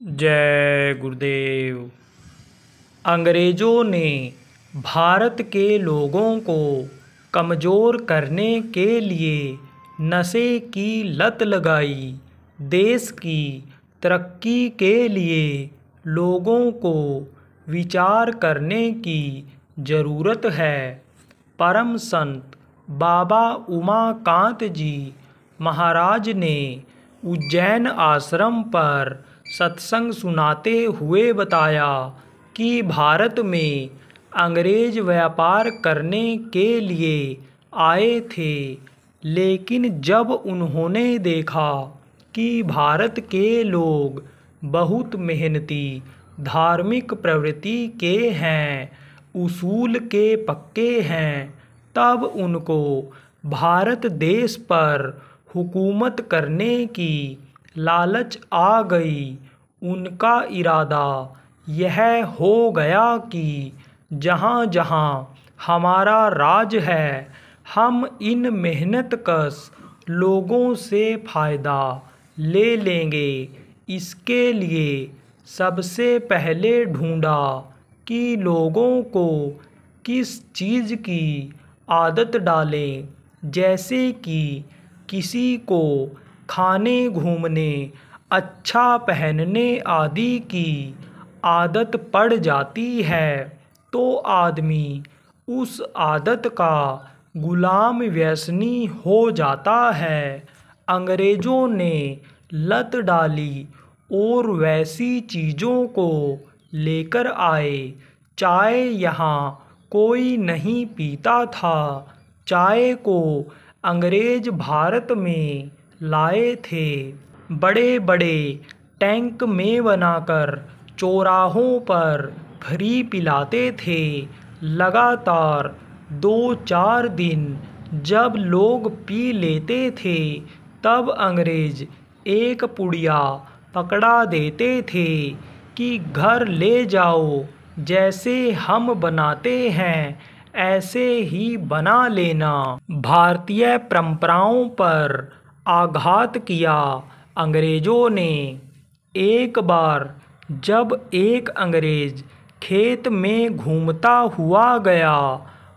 जय गुरुदेव। अंग्रेज़ों ने भारत के लोगों को कमज़ोर करने के लिए नशे की लत लगाई। देश की तरक्की के लिए लोगों को विचार करने की ज़रूरत है। परम संत बाबा उमाकांत जी महाराज ने उज्जैन आश्रम पर सत्संग सुनाते हुए बताया कि भारत में अंग्रेज व्यापार करने के लिए आए थे, लेकिन जब उन्होंने देखा कि भारत के लोग बहुत मेहनती, धार्मिक प्रवृत्ति के हैं, उसूल के पक्के हैं, तब उनको भारत देश पर हुकूमत करने की लालच आ गई। उनका इरादा यह हो गया कि जहाँ जहाँ हमारा राज है, हम इन मेहनतकश लोगों से फ़ायदा ले लेंगे। इसके लिए सबसे पहले ढूंढा कि लोगों को किस चीज़ की आदत डालें, जैसे कि किसी को खाने, घूमने, अच्छा पहनने आदि की आदत पड़ जाती है तो आदमी उस आदत का गुलाम व्यसनी हो जाता है। अंग्रेज़ों ने लत डाली और वैसी चीज़ों को लेकर आए। चाय यहाँ कोई नहीं पीता था। चाय को अंग्रेज भारत में लाए थे। बड़े बड़े टैंक में बनाकर चौराहों पर फ्री पिलाते थे। लगातार 2-4 दिन जब लोग पी लेते थे, तब अंग्रेज एक पुड़िया पकड़ा देते थे कि घर ले जाओ, जैसे हम बनाते हैं ऐसे ही बना लेना। भारतीय परंपराओं पर आघात किया अंग्रेज़ों ने। एक बार जब एक अंग्रेज़ खेत में घूमता हुआ गया,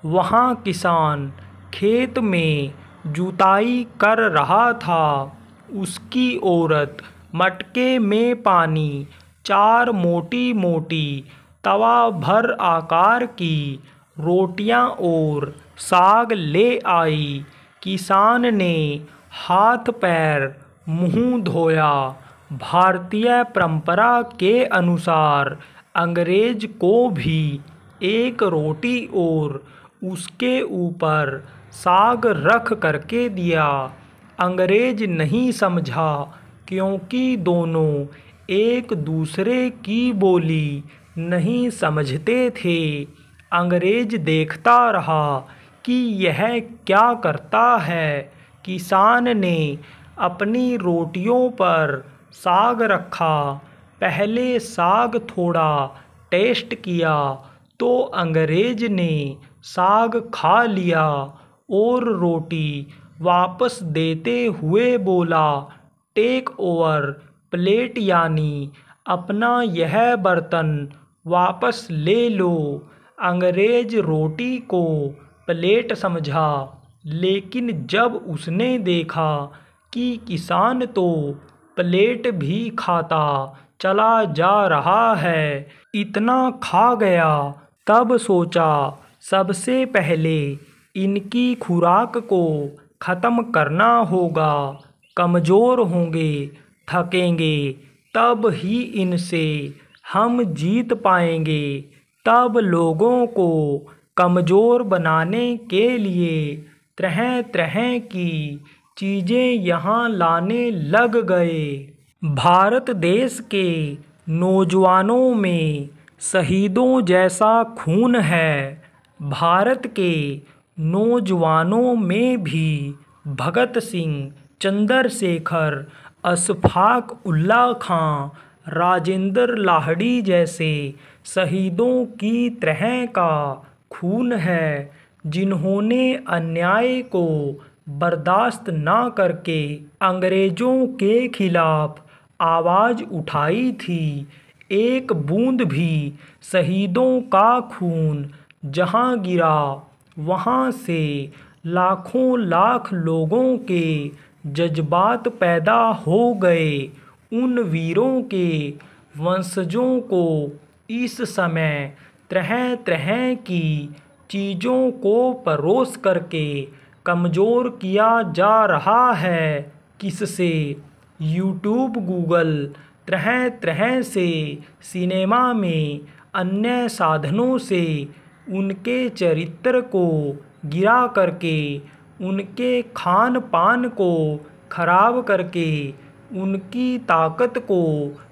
वहाँ किसान खेत में जुताई कर रहा था। उसकी औरत मटके में पानी 4 मोटी मोटी तवा भर आकार की रोटियां और साग ले आई। किसान ने हाथ पैर मुंह धोया। भारतीय परंपरा के अनुसार अंग्रेज को भी एक रोटी और उसके ऊपर साग रख करके दिया। अंग्रेज नहीं समझा, क्योंकि दोनों एक दूसरे की बोली नहीं समझते थे। अंग्रेज देखता रहा कि यह क्या करता है। किसान ने अपनी रोटियों पर साग रखा। पहले साग थोड़ा टेस्ट किया तो अंग्रेज ने साग खा लिया और रोटी वापस देते हुए बोला, टेक ओवर प्लेट, यानी अपना यह बर्तन वापस ले लो। अंग्रेज रोटी को प्लेट समझा, लेकिन जब उसने देखा कि किसान तो प्लेट भी खाता चला जा रहा है, इतना खा गया, तब सोचा सबसे पहले इनकी खुराक को ख़त्म करना होगा। कमज़ोर होंगे, थकेंगे, तब ही इनसे हम जीत पाएंगे। तब लोगों को कमज़ोर बनाने के लिए तरह तरह की चीज़ें यहाँ लाने लग गए। भारत देश के नौजवानों में शहीदों जैसा खून है। भारत के नौजवानों में भी भगत सिंह, चंद्रशेखर, अशफाक उल्लाह खां, राजेंद्र लाहिड़ी जैसे शहीदों की तरह का खून है, जिन्होंने अन्याय को बर्दाश्त न करके अंग्रेज़ों के खिलाफ आवाज़ उठाई थी। एक बूंद भी शहीदों का खून जहाँ गिरा, वहाँ से लाखों लाख लोगों के जज्बात पैदा हो गए। उन वीरों के वंशजों को इस समय तरह तरह की चीज़ों को परोस करके कमज़ोर किया जा रहा है। किससे? यूट्यूब, गूगल, तरह तरह से सिनेमा में अन्य साधनों से उनके चरित्र को गिरा करके, उनके खान पान को खराब करके उनकी ताकत को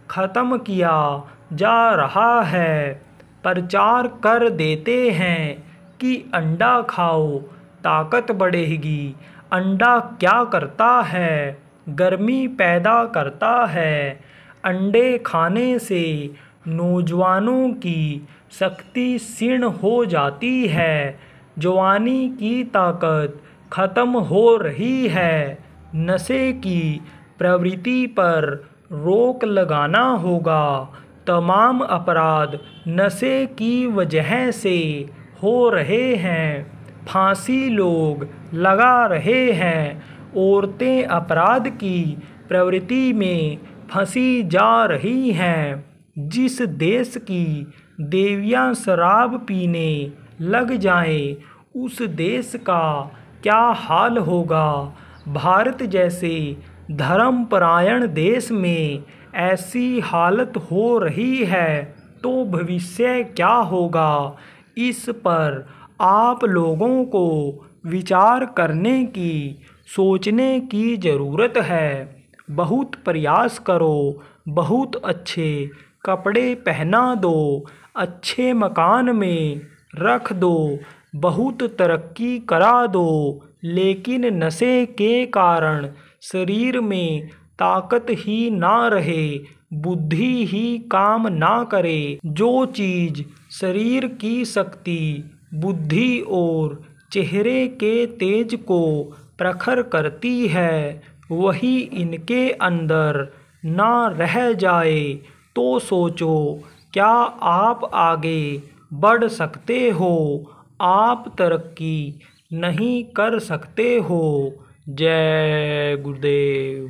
ख़त्म किया जा रहा है। प्रचार कर देते हैं कि अंडा खाओ ताकत बढ़ेगी। अंडा क्या करता है? गर्मी पैदा करता है। अंडे खाने से नौजवानों की शक्ति क्षीण हो जाती है। जवानी की ताकत ख़त्म हो रही है। नशे की प्रवृत्ति पर रोक लगाना होगा। तमाम अपराध नशे की वजह से हो रहे हैं। फांसी लोग लगा रहे हैं। औरतें अपराध की प्रवृत्ति में फंसी जा रही हैं। जिस देश की देवियां शराब पीने लग जाएं, उस देश का क्या हाल होगा। भारत जैसे धर्मपरायण देश में ऐसी हालत हो रही है तो भविष्य क्या होगा। इस पर आप लोगों को विचार करने की, सोचने की ज़रूरत है। बहुत प्रयास करो, बहुत अच्छे कपड़े पहना दो, अच्छे मकान में रख दो, बहुत तरक्की करा दो, लेकिन नशे के कारण शरीर में ताकत ही ना रहे, बुद्धि ही काम ना करे। जो चीज़ शरीर की शक्ति, बुद्धि और चेहरे के तेज को प्रखर करती है, वही इनके अंदर ना रह जाए तो सोचो, क्या आप आगे बढ़ सकते हो? आप तरक्की नहीं कर सकते हो। जय गुरुदेव।